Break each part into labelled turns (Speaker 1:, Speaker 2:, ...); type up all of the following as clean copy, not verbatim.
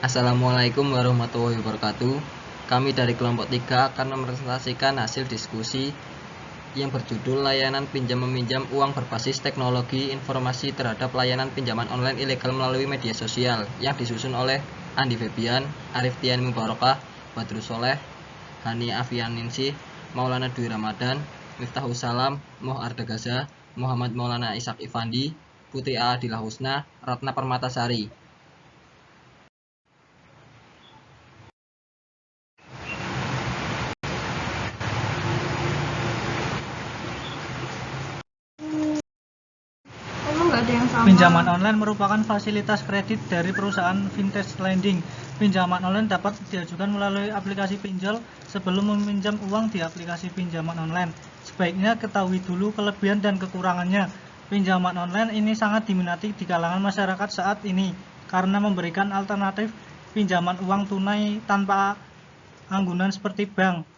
Speaker 1: Assalamualaikum warahmatullahi wabarakatuh. Kami dari kelompok 3 akan mepresentasikan hasil diskusi yang berjudul layanan pinjam-meminjam uang berbasis teknologi informasi terhadap layanan pinjaman online ilegal melalui media sosial yang disusun oleh Andi Febian, Arif Tian Mubarakah, Badrus Soleh, Hani Afianingsih, Maulana Dwi Ramadan, Miftahus Salam, Moh Arda Gaza, Muhammad Maulana Ishak Ifandi, Putri Adillah Husna, Ratna Permatasari.
Speaker 2: Pinjaman online merupakan fasilitas kredit dari perusahaan vintage lending. Pinjaman online dapat diajukan melalui aplikasi pinjol. Sebelum meminjam uang di aplikasi pinjaman online, sebaiknya ketahui dulu kelebihan dan kekurangannya. Pinjaman online ini sangat diminati di kalangan masyarakat saat ini karena memberikan alternatif pinjaman uang tunai tanpa anggunan seperti bank.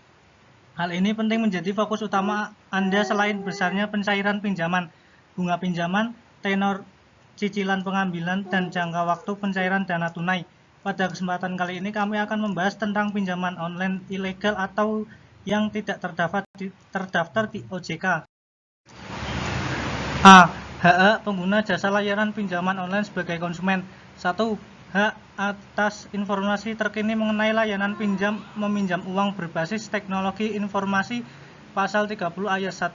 Speaker 2: Hal ini penting menjadi fokus utama Anda selain besarnya pencairan pinjaman, bunga pinjaman, tenor cicilan pengambilan, dan jangka waktu pencairan dana tunai. Pada kesempatan kali ini kami akan membahas tentang pinjaman online ilegal atau yang tidak terdaftar di OJK. A. Hak pengguna jasa layanan pinjaman online sebagai konsumen. 1. Hak atas informasi terkini mengenai layanan meminjam uang berbasis teknologi informasi pasal 30 ayat 1.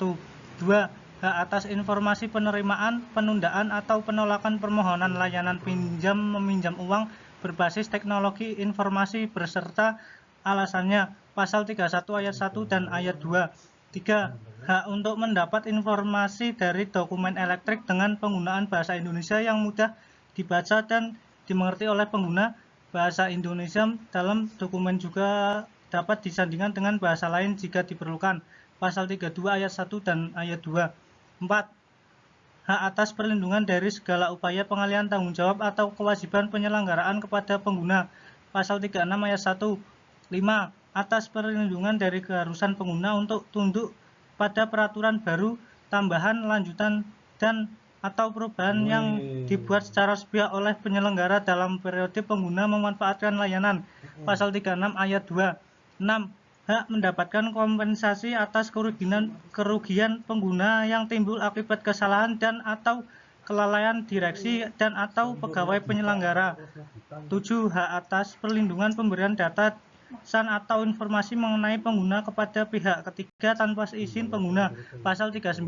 Speaker 2: 2. Hak atas informasi penerimaan, penundaan atau penolakan permohonan layanan meminjam uang berbasis teknologi informasi beserta alasannya pasal 31 ayat 1 dan ayat 2. 3. Hak untuk mendapat informasi dari dokumen elektrik dengan penggunaan bahasa Indonesia yang mudah dibaca dan dimengerti oleh pengguna. Bahasa Indonesia dalam dokumen juga dapat disandingkan dengan bahasa lain jika diperlukan. Pasal 32 ayat 1 dan ayat 2. 4. Hak atas perlindungan dari segala upaya pengalihan tanggung jawab atau kewajiban penyelenggaraan kepada pengguna. Pasal 36 ayat 1. 5. Atas perlindungan dari keharusan pengguna untuk tunduk pada peraturan baru, tambahan, lanjutan, dan atau perubahan yang dibuat secara sepihak oleh penyelenggara dalam periode pengguna memanfaatkan layanan. Pasal 36 ayat 2. 6. Hak mendapatkan kompensasi atas kerugian pengguna yang timbul akibat kesalahan dan atau kelalaian direksi dan atau pegawai penyelenggara. 7. Hak atas perlindungan pemberian data atau informasi mengenai pengguna kepada pihak ketiga tanpa izin pengguna. Pasal 39.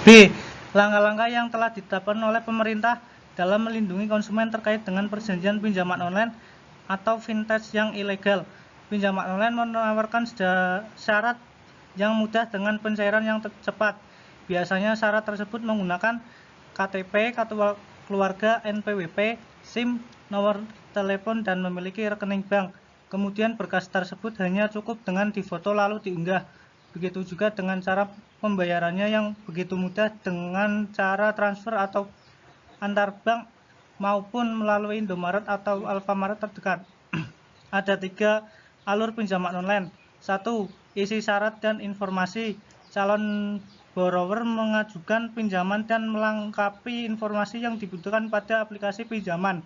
Speaker 2: B. Langkah-langkah yang telah ditetapkan oleh pemerintah dalam melindungi konsumen terkait dengan perjanjian pinjaman online atau vintage yang ilegal. Pinjaman online menawarkan syarat yang mudah dengan pencairan yang cepat. Biasanya syarat tersebut menggunakan KTP, kartu keluarga, NPWP, SIM, nomor telepon, dan memiliki rekening bank. Kemudian berkas tersebut hanya cukup dengan difoto lalu diunggah. Begitu juga dengan cara pembayarannya yang begitu mudah dengan cara transfer atau antar bank maupun melalui Indomaret atau Alfamart terdekat. Ada 3 alur pinjaman online. 1. Isi syarat dan informasi. Calon borrower mengajukan pinjaman dan melengkapi informasi yang dibutuhkan pada aplikasi pinjaman.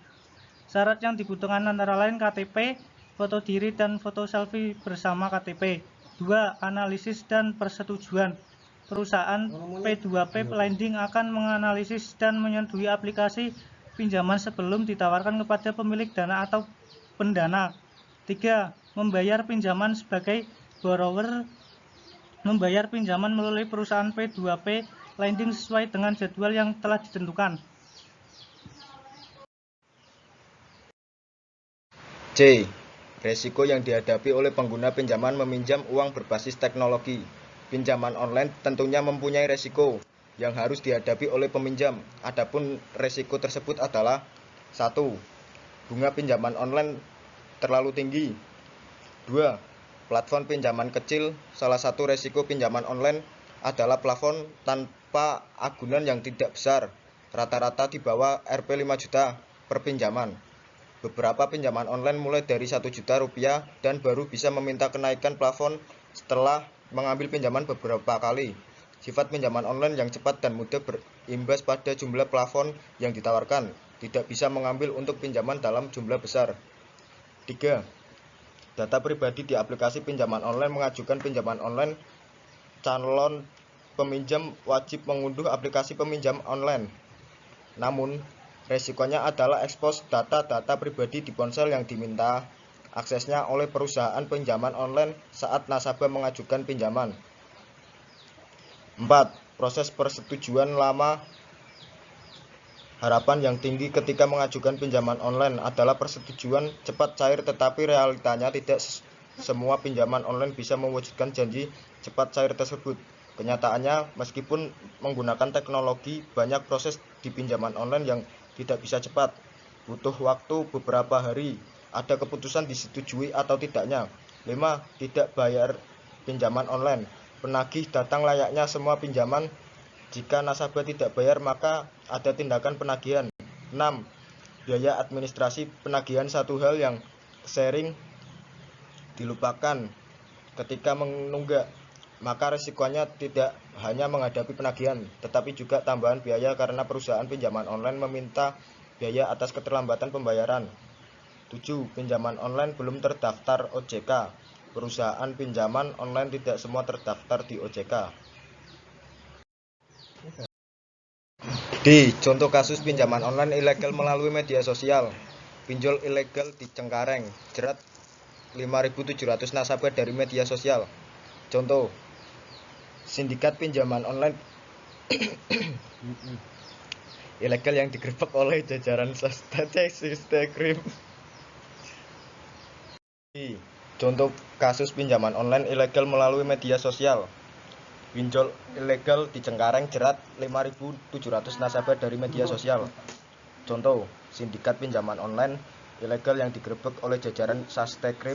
Speaker 2: Syarat yang dibutuhkan antara lain KTP, foto diri dan foto selfie bersama KTP. 2. Analisis dan persetujuan. Perusahaan P2P lending akan menganalisis dan menyetujui aplikasi pinjaman sebelum ditawarkan kepada pemilik dana atau pendana. 3. Membayar pinjaman sebagai borrower membayar pinjaman melalui perusahaan P2P lending sesuai dengan jadwal yang telah ditentukan.
Speaker 3: C. Resiko yang dihadapi oleh pengguna pinjaman meminjam uang berbasis teknologi. Pinjaman online tentunya mempunyai resiko yang harus dihadapi oleh peminjam. Adapun resiko tersebut adalah 1. Bunga pinjaman online terlalu tinggi. 2. Platform pinjaman kecil. Salah satu resiko pinjaman online adalah plafon tanpa agunan yang tidak besar, rata-rata di bawah Rp 5 juta per pinjaman. Beberapa pinjaman online mulai dari 1 juta rupiah dan baru bisa meminta kenaikan plafon setelah mengambil pinjaman beberapa kali. Sifat pinjaman online yang cepat dan mudah berimbas pada jumlah plafon yang ditawarkan. tidak bisa mengambil untuk pinjaman dalam jumlah besar. 3. Data pribadi di aplikasi pinjaman online. Mengajukan pinjaman online, calon peminjam wajib mengunduh aplikasi peminjam online. Namun, resikonya adalah ekspos data-data pribadi di ponsel yang diminta aksesnya oleh perusahaan pinjaman online saat nasabah mengajukan pinjaman. 4. Proses persetujuan lama. Harapan yang tinggi ketika mengajukan pinjaman online adalah persetujuan cepat cair, tetapi realitanya tidak semua pinjaman online bisa mewujudkan janji cepat cair tersebut. Kenyataannya, meskipun menggunakan teknologi, banyak proses di pinjaman online yang tidak bisa cepat. Butuh waktu beberapa hari. Ada keputusan disetujui atau tidaknya. 5. Tidak bayar pinjaman online. Penagih datang layaknya semua pinjaman. Jika nasabah tidak bayar, maka ada tindakan penagihan. 6. Biaya administrasi penagihan, satu hal yang sering dilupakan ketika menunggak. Maka risikonya tidak hanya menghadapi penagihan, tetapi juga tambahan biaya karena perusahaan pinjaman online meminta biaya atas keterlambatan pembayaran. 7. Pinjaman online belum terdaftar OJK. Perusahaan pinjaman online tidak semua terdaftar di OJK. D. Contoh kasus pinjaman online ilegal melalui media sosial. Pinjol ilegal di Cengkareng, jerat 5.700 nasabah dari media sosial. Contoh, sindikat pinjaman online ilegal yang digerebek oleh jajaran Sastekrip. D. Contoh kasus pinjaman online ilegal melalui media sosial. Pinjol ilegal di Cengkareng, jerat 5.700 nasabah dari media sosial. Contoh, sindikat pinjaman online ilegal yang digerebek oleh jajaran Sastekrip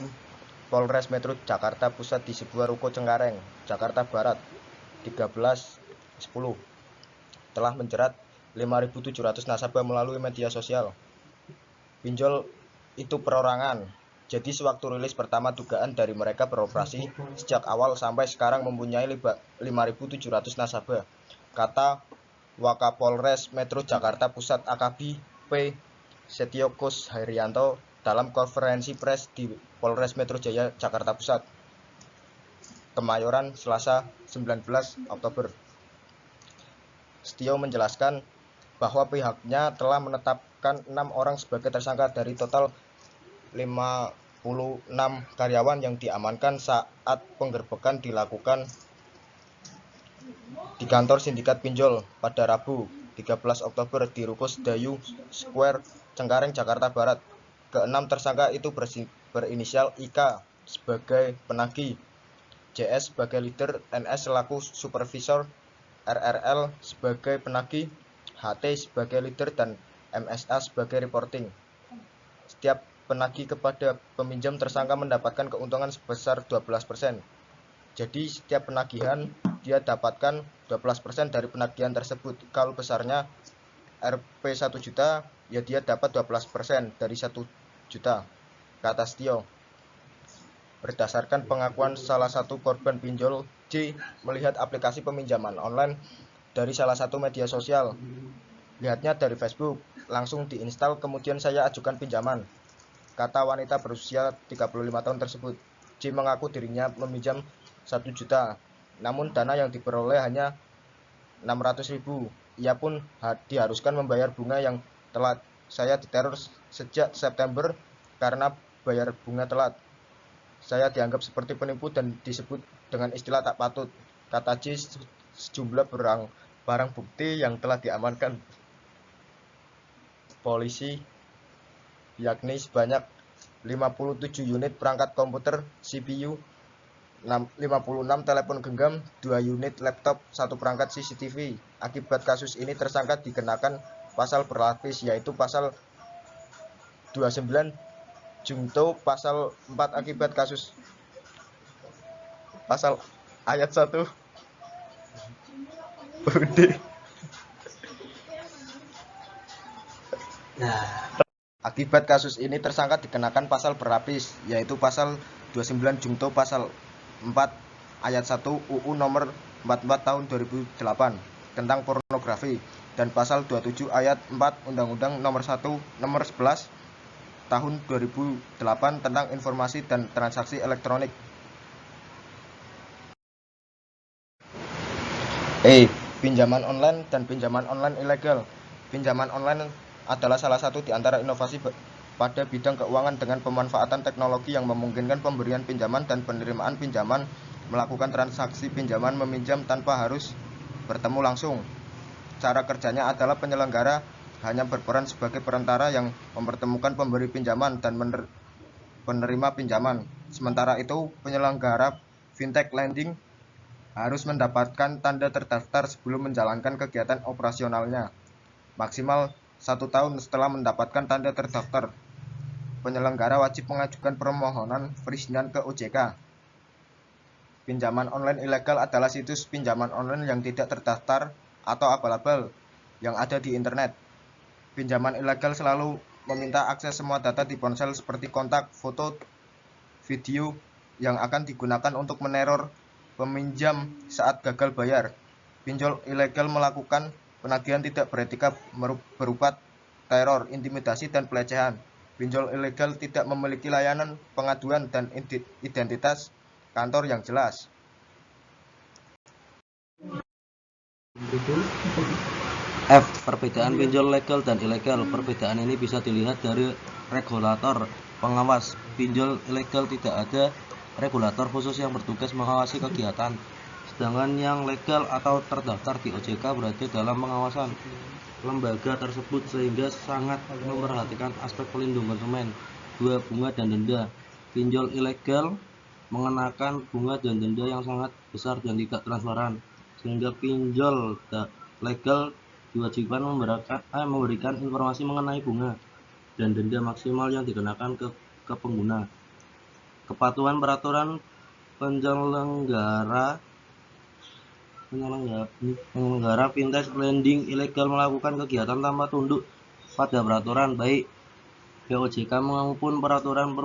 Speaker 3: Polres Metro Jakarta Pusat di sebuah ruko Cengkareng, Jakarta Barat, 13/10, telah menjerat 5.700 nasabah melalui media sosial. Pinjol itu perorangan. Jadi sewaktu rilis pertama, dugaan dari mereka beroperasi sejak awal sampai sekarang mempunyai 5.700 nasabah, kata Wakapolres Metro Jakarta Pusat AKBP Setiokos Hairianto dalam konferensi pers di Polres Metro Jaya Jakarta Pusat, Kemayoran, Selasa 19 Oktober. Setio menjelaskan bahwa pihaknya telah menetapkan 6 orang sebagai tersangka dari total 56 karyawan yang diamankan saat penggerbekan dilakukan di kantor sindikat pinjol pada Rabu 13 Oktober di Ruko Sedayu Square, Cengkareng, Jakarta Barat. Keenam tersangka itu berinisial IK sebagai penagih, JS sebagai leader, NS selaku supervisor, RRL sebagai penagih, HT sebagai leader, dan MSA sebagai reporting. Setiap penagih kepada peminjam tersangka mendapatkan keuntungan sebesar 12%. Jadi setiap penagihan dia dapatkan 12% dari penagihan tersebut. Kalau besarnya Rp 1 juta, ya dia dapat 12% dari 1 juta, kata Setio. Berdasarkan pengakuan salah satu korban pinjol, J melihat aplikasi peminjaman online dari salah satu media sosial. Lihatnya dari Facebook, langsung diinstal, kemudian saya ajukan pinjaman, kata wanita berusia 35 tahun tersebut. J mengaku dirinya meminjam 1 juta, namun dana yang diperoleh hanya 600.000. Ia pun diharuskan membayar bunga yang telat. Saya diteror sejak September karena bayar bunga telat. Saya dianggap seperti penipu dan disebut dengan istilah tak patut, kata J. Sejumlah barang bukti yang telah diamankan polisi, yakni sebanyak 57 unit perangkat komputer CPU, 56 telepon genggam, 2 unit laptop, 1 perangkat CCTV. Akibat kasus ini tersangka dikenakan pasal berlapis, yaitu pasal 29 Junto pasal 4 akibat kasus pasal ayat 1 UUD. Akibat kasus ini tersangka dikenakan pasal berlapis, yaitu pasal 29 Junto pasal 4 ayat 1 UU nomor 44 tahun 2008 tentang pornografi. dan Pasal 27 Ayat 4 Undang-Undang Nomor 11 Tahun 2008 tentang Informasi dan Transaksi Elektronik. Pinjaman online dan pinjaman online ilegal. Pinjaman online adalah salah satu di antara inovasi pada bidang keuangan dengan pemanfaatan teknologi yang memungkinkan pemberian pinjaman dan penerimaan pinjaman melakukan transaksi pinjaman meminjam tanpa harus bertemu langsung. Cara kerjanya adalah penyelenggara hanya berperan sebagai perantara yang mempertemukan pemberi pinjaman dan penerima pinjaman. Sementara itu, penyelenggara fintech lending harus mendapatkan tanda terdaftar sebelum menjalankan kegiatan operasionalnya. Maksimal 1 tahun setelah mendapatkan tanda terdaftar, penyelenggara wajib mengajukan permohonan perizinan ke OJK. Pinjaman online ilegal adalah situs pinjaman online yang tidak terdaftar atau abal-abal yang ada di internet. Pinjaman ilegal selalu meminta akses semua data di ponsel seperti kontak, foto, video yang akan digunakan untuk meneror peminjam saat gagal bayar. Pinjol ilegal melakukan penagihan tidak beretika berupa teror, intimidasi, dan pelecehan. Pinjol ilegal tidak memiliki layanan pengaduan dan identitas kantor yang jelas.
Speaker 4: F. Perbedaan pinjol legal dan ilegal. Perbedaan ini bisa dilihat dari regulator pengawas. Pinjol ilegal tidak ada regulator khusus yang bertugas mengawasi kegiatan, sedangkan yang legal atau terdaftar di OJK berada dalam pengawasan lembaga tersebut sehingga sangat memperhatikan aspek pelindungan konsumen. 2. Bunga dan denda. Pinjol ilegal mengenakan bunga dan denda yang sangat besar dan tidak transparan, sehingga pinjol legal diwajibkan memberikan informasi mengenai bunga dan denda maksimal yang dikenakan ke pengguna. Kepatuhan peraturan penyelenggara fintech lending ilegal melakukan kegiatan tanpa tunduk pada peraturan baik POJK maupun peraturan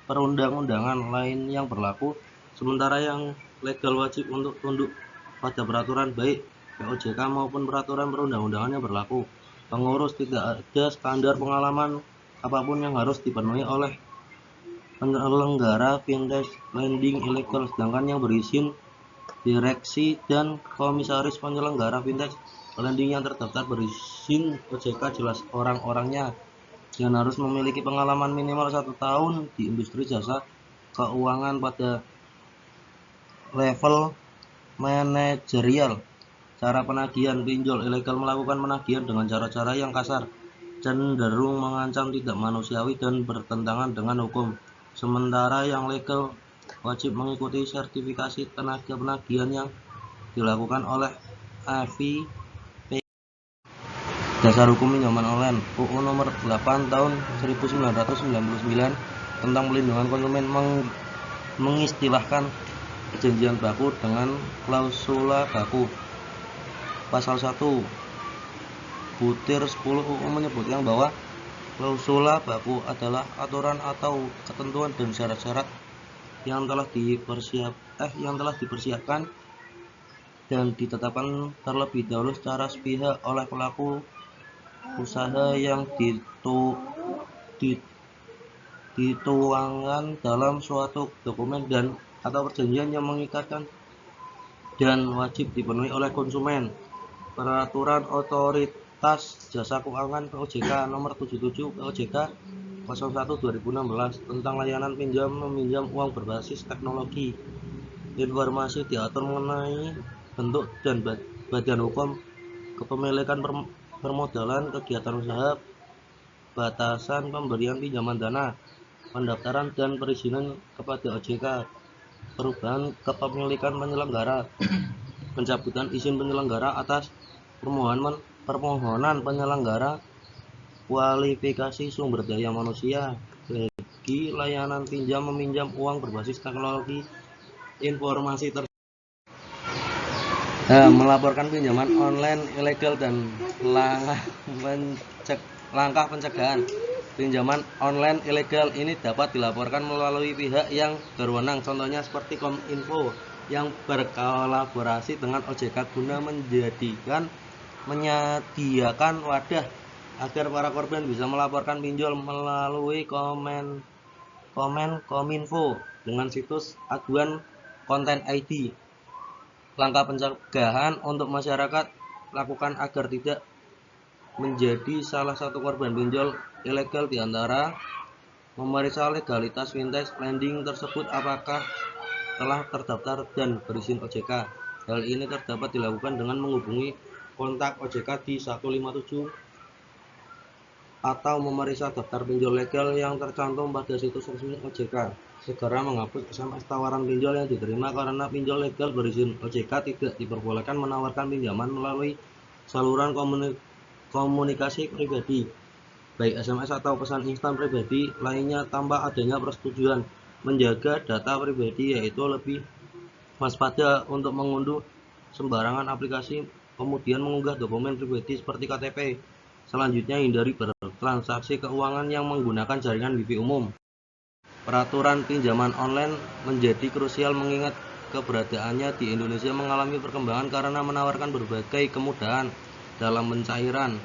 Speaker 4: perundang-undangan lain yang berlaku, sementara yang legal wajib untuk tunduk pada peraturan baik POJK maupun peraturan perundang-undangan yang berlaku. Pengurus tidak ada standar pengalaman apapun yang harus dipenuhi oleh penyelenggara fintech lending ilegal, sedangkan yang berizin direksi dan komisaris penyelenggara fintech lending yang terdaftar berizin OJK jelas orang-orangnya yang harus memiliki pengalaman minimal 1 tahun di industri jasa keuangan pada level manajerial. Cara penagihan. Pinjol ilegal melakukan penagihan dengan cara-cara yang kasar, cenderung mengancam, tidak manusiawi, dan bertentangan dengan hukum. Sementara yang legal wajib mengikuti sertifikasi tenaga penagihan yang dilakukan oleh AFI. Dasar Hukum Pinjaman Online. UU Nomor 8 Tahun 1999 tentang Pelindungan Konsumen mengistilahkan perjanjian baku dengan klausula baku. Pasal 1 butir 10 UU menyebutkan bahwa klausula baku adalah aturan atau ketentuan dan syarat-syarat yang telah dipersiapkan dan ditetapkan terlebih dahulu secara sepihak oleh pelaku usaha yang dituangkan dalam suatu dokumen dan atau perjanjian yang mengikatkan dan wajib dipenuhi oleh konsumen. Peraturan Otoritas Jasa Keuangan POJK Nomor 77 POJK 01/2016 tentang layanan pinjam meminjam uang berbasis teknologi informasi diatur mengenai bentuk dan badan hukum kepemilikan permodalan kegiatan usaha, batasan pemberian pinjaman dana, pendaftaran dan perizinan kepada OJK, perubahan kepemilikan penyelenggara, pencabutan izin penyelenggara atas permohonan penyelenggara, kualifikasi sumber daya manusia bagi layanan pinjam meminjam uang berbasis teknologi informasi melaporkan pinjaman online ilegal dan langkah pencegahan. Pinjaman online ilegal ini dapat dilaporkan melalui pihak yang berwenang, contohnya seperti Kominfo yang berkolaborasi dengan OJK guna menjadikan menyediakan wadah agar para korban bisa melaporkan pinjol melalui Kominfo dengan situs aduan konten ID. Langkah pencegahan untuk masyarakat lakukan agar tidak menjadi salah satu korban pinjol ilegal di antara memeriksa legalitas fintech lending tersebut apakah telah terdaftar dan berizin OJK. Hal ini dapat dilakukan dengan menghubungi kontak OJK di 157 atau memeriksa daftar pinjol legal yang tercantum pada situs resmi OJK. Segera menghapus SMS tawaran pinjol yang diterima karena pinjol legal berizin OJK tidak diperbolehkan menawarkan pinjaman melalui saluran komunikasi pribadi, baik SMS atau pesan instan pribadi lainnya tanpa adanya persetujuan. Menjaga data pribadi yaitu lebih waspada untuk mengunduh sembarangan aplikasi, kemudian mengunggah dokumen pribadi seperti KTP. Selanjutnya, hindari bertransaksi keuangan yang menggunakan jaringan Wi-Fi umum. Peraturan pinjaman online menjadi krusial mengingat keberadaannya di Indonesia mengalami perkembangan karena menawarkan berbagai kemudahan dalam pencairan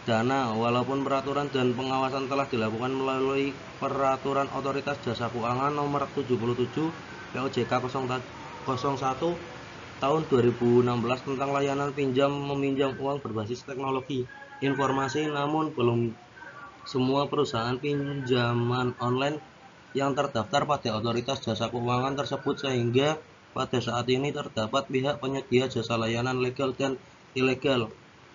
Speaker 4: dana. Walaupun peraturan dan pengawasan telah dilakukan melalui Peraturan Otoritas Jasa Keuangan Nomor 77 POJK 01 Tahun 2016 tentang layanan pinjam meminjam uang berbasis teknologi informasi, namun belum semua perusahaan pinjaman online yang terdaftar pada Otoritas Jasa Keuangan tersebut, sehingga pada saat ini terdapat pihak penyedia jasa layanan legal dan ilegal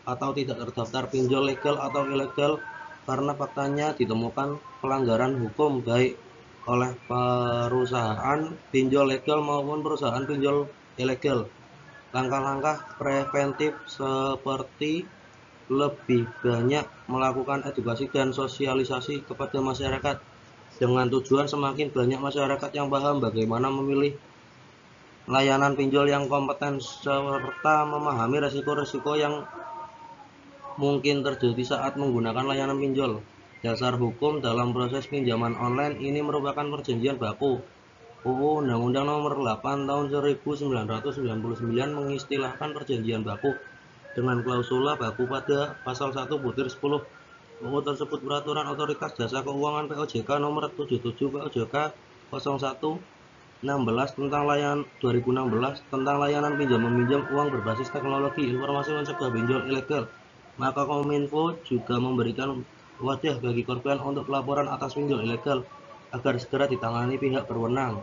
Speaker 4: atau tidak terdaftar pinjol legal atau ilegal karena faktanya ditemukan pelanggaran hukum baik oleh perusahaan pinjol legal maupun perusahaan pinjol ilegal. Langkah-langkah preventif seperti lebih banyak melakukan edukasi dan sosialisasi kepada masyarakat dengan tujuan semakin banyak masyarakat yang paham bagaimana memilih layanan pinjol yang kompeten serta memahami risiko-risiko yang mungkin terjadi saat menggunakan layanan pinjol. Dasar hukum dalam proses pinjaman online ini merupakan perjanjian baku. UU Undang-Undang Nomor 8 Tahun 1999 mengistilahkan perjanjian baku dengan klausula baku pada pasal 1 butir 10 UU tersebut. Peraturan Otoritas Jasa Keuangan POJK Nomor 77 POJK 01/16 tentang 2016 tentang layanan pinjam meminjam uang berbasis teknologi informasi mencegah pinjol ilegal. Maka Kominfo juga memberikan wadah bagi korban untuk pelaporan atas pinjol ilegal agar segera ditangani pihak berwenang.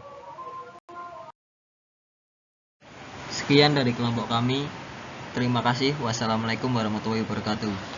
Speaker 1: Sekian dari kelompok kami. Terima kasih. Wassalamualaikum warahmatullahi wabarakatuh.